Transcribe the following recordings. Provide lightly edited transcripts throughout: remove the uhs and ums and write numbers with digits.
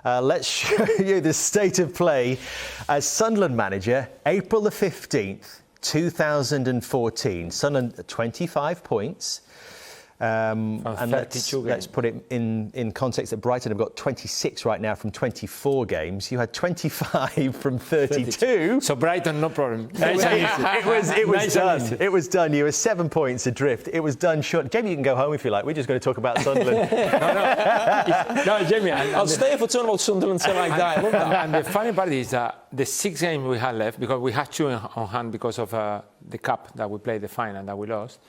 Let's show you the state of play as Sunderland manager, April the 15th, 2014. Sunderland, 25 points. And let's put it in context that Brighton have got 26 right now from 24 games. You had 25 from 32. So Brighton, no problem. It was done. It was done. You were 7 points adrift. It was done short. Jamie, you can go home if you like. We're just going to talk about Sunderland. No, Jamie. I'll stay here for talking about Sunderland until I die. I love that. And the funny part is that the 6 games we had left, because we had 2 on hand because of the cup that we played, the final that we lost.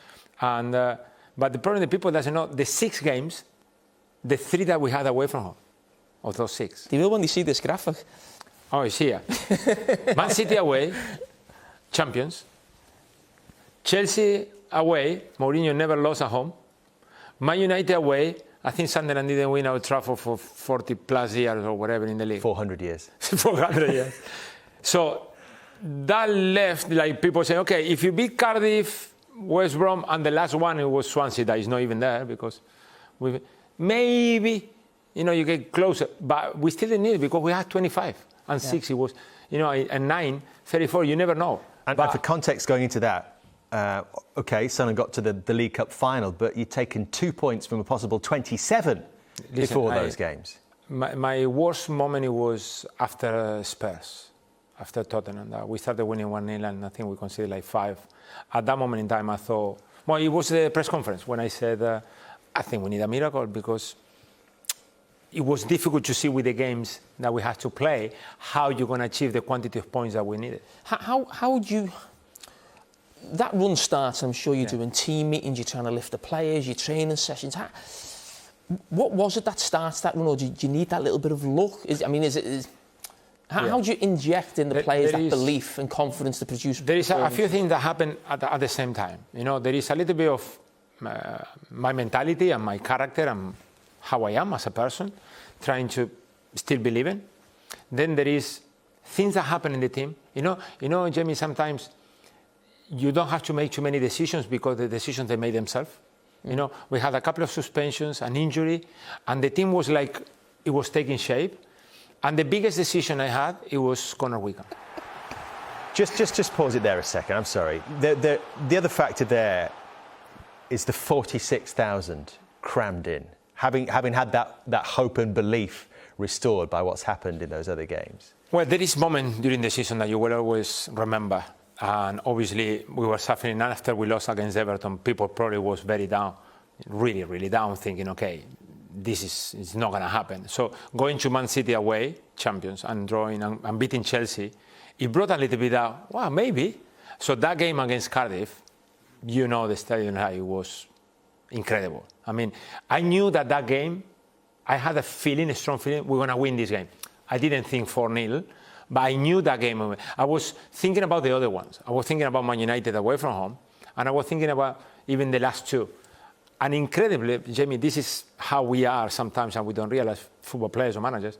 And but the problem, the people doesn't know, the 6 games, the 3 that we had away from home, of those 6. Die wil when they see this graphic. Oh, it's here. Man City away, champions. Chelsea away, Mourinho never lost at home. Man United away, I think Sunderland didn't win Old Trafford for 40 plus years or whatever in the league. 400 years. 400 years. So that left, like people say, okay, if you beat Cardiff, West Brom, and the last one it was Swansea that is not even there because maybe you get closer, but we still didn't need it because we had 25 and 6 it was and 9, 34. You never know. And for context going into that, okay, Sunderland got to the League Cup final, but you'd taken 2 points from a possible 27 before those games. My worst moment was after Spurs. After Tottenham, we started winning 1-0 and I think we conceded like 5. At that moment in time, I thought, well, it was the press conference when I said, I think we need a miracle because it was difficult to see with the games that we had to play how you're going to achieve the quantity of points that we needed. How would you... That run starts, I'm sure you're doing team meetings, you're trying to lift the players, your training sessions. What was it that starts that run, or do you need that little bit of luck? How do you inject in the players that belief and confidence to produce? There is a few things that happen at the same time. There is a little bit of my mentality and my character and how I am as a person, trying to still believe in. Then there is things that happen in the team. Jamie, sometimes you don't have to make too many decisions because the decisions they made themselves. We had a couple of suspensions, an injury, and the team was like, it was taking shape. And the biggest decision I had, it was Connor Wickham. Just pause it there a second. I'm sorry. The other factor there is the 46,000 crammed in, having had that hope and belief restored by what's happened in those other games. Well, there is moments during the season that you will always remember. And obviously, we were suffering. And after we lost against Everton, people probably was very down, really, really down, thinking, okay, this is not going to happen. So going to Man City away, champions, and drawing and beating Chelsea, it brought a little bit out, well, maybe. So that game against Cardiff, the stadium it was incredible. I mean, I knew that game, I had a strong feeling, we're going to win this game. I didn't think 4-0, but I knew that game. I was thinking about the other ones. I was thinking about Man United away from home, and I was thinking about even the last 2. And incredibly, Jamie, this is how we are sometimes, and we don't realize, football players or managers.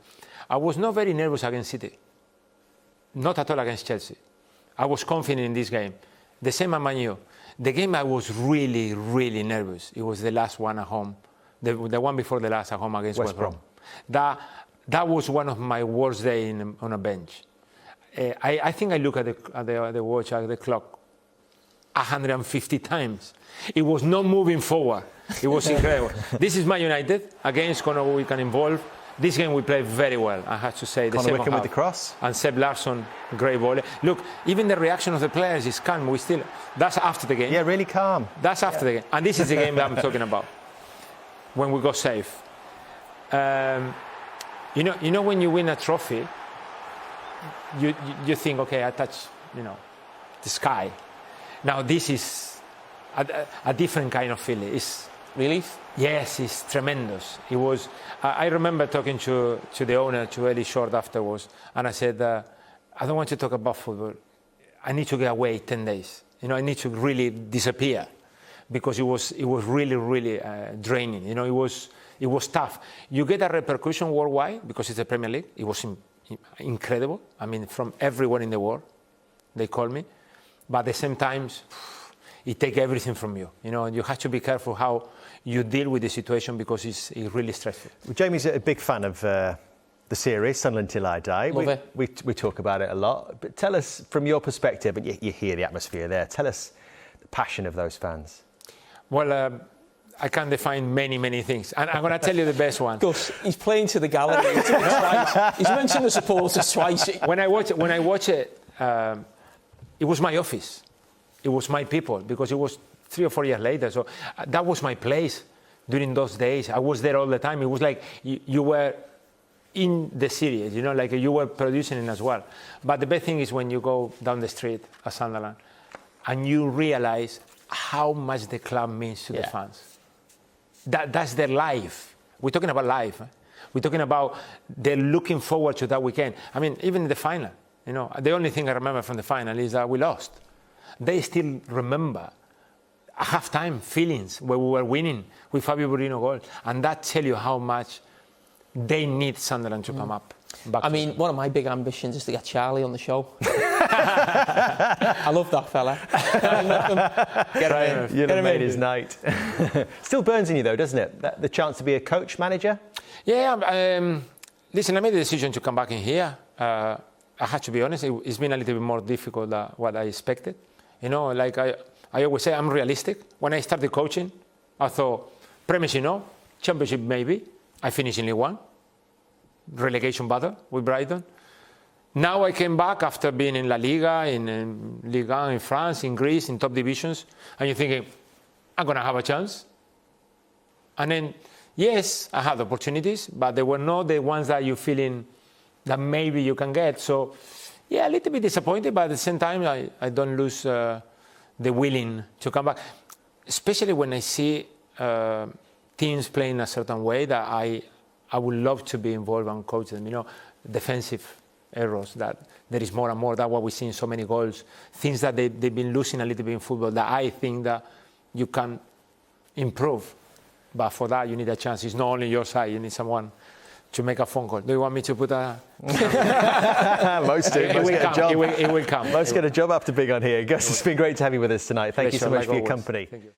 I was not very nervous against City. Not at all against Chelsea. I was confident in this game. The same at Man U. The game I was really, really nervous. It was the last one at home. The one before the last at home against West Brom. That was one of my worst days on a bench. I think I look at the watch, at the clock, 150 times. It was not moving forward. It was incredible. This is Man United against Connor Wickham involved. This game we played very well, I have to say. Connor Wickham with the cross. And Seb Larsson, great volley. Look, even the reaction of the players is calm. That's after the game. Yeah, really calm. That's after the game. And this is the game that I'm talking about. When we got safe. When you win a trophy, you think, okay, I touch, the sky. Now this is a different kind of feeling. It's relief. Yes, it's tremendous. It was. I remember talking to the owner, to Eddie Short, afterwards, and I said, I don't want to talk about football. I need to get away 10 days. I need to really disappear, because it was really, really draining. It was tough. You get a repercussion worldwide because it's the Premier League. It was incredible. I mean, from everywhere in the world, they called me. But at the same time, it takes everything from you. You have to be careful how you deal with the situation, because it's really stressful. Well, Jamie's a big fan of the series, Sunderland Till I Die. Love it. We talk about it a lot, but tell us from your perspective, and you hear the atmosphere there, tell us the passion of those fans. Well, I can define many things, and I'm going to tell you the best one. Gus, he's playing to the gallery. He's done it twice. He's mentioned the supporters twice. When I watch it, it was my office. It was my people, because it was 3 or 4 years later. So that was my place during those days. I was there all the time. It was like you were in the series, you know, like you were producing it as well. But the best thing is when you go down the street at Sunderland and you realize how much the club means to the fans. That's their life. We're talking about life. We're talking about they're looking forward to that weekend. I mean, even in the final, you know, the only thing I remember from the final is that we lost. They still remember half-time feelings where we were winning with Fabio Burino goal. And that tells you how much they need Sunderland to come up. I mean, one of my big ambitions is to get Charlie on the show. I love that fella. Get him in. You'd have made his night. Still burns in you though, doesn't it? The chance to be a coach, manager? Yeah, listen, I made the decision to come back in here. I had to be honest, it's been a little bit more difficult than what I expected. You know, like I always say, I'm realistic. When I started coaching, I thought, Premiership no, Championship maybe. I finished in League One, relegation battle with Brighton. Now I came back after being in La Liga, in Ligue 1 in France, in Greece, in top divisions, and you're thinking, I'm going to have a chance. And then, yes, I had opportunities, but they were not the ones that you're feeling that maybe you can get. So, yeah, a little bit disappointed, but at the same time, I don't lose the willing to come back, especially when I see teams playing a certain way that I would love to be involved and coach them. You know, defensive errors, that there is more and more. That's what we see in so many goals. Things that they've been losing a little bit in football that I think that you can improve. But for that, you need a chance. It's not only your side. You need someone to make a phone call. Do you want me to put a... Most do. Most get a job. It will come. Most get a job after being on here. Gus, it's been great to have you with us tonight. Thank you so much for your company. Thank you.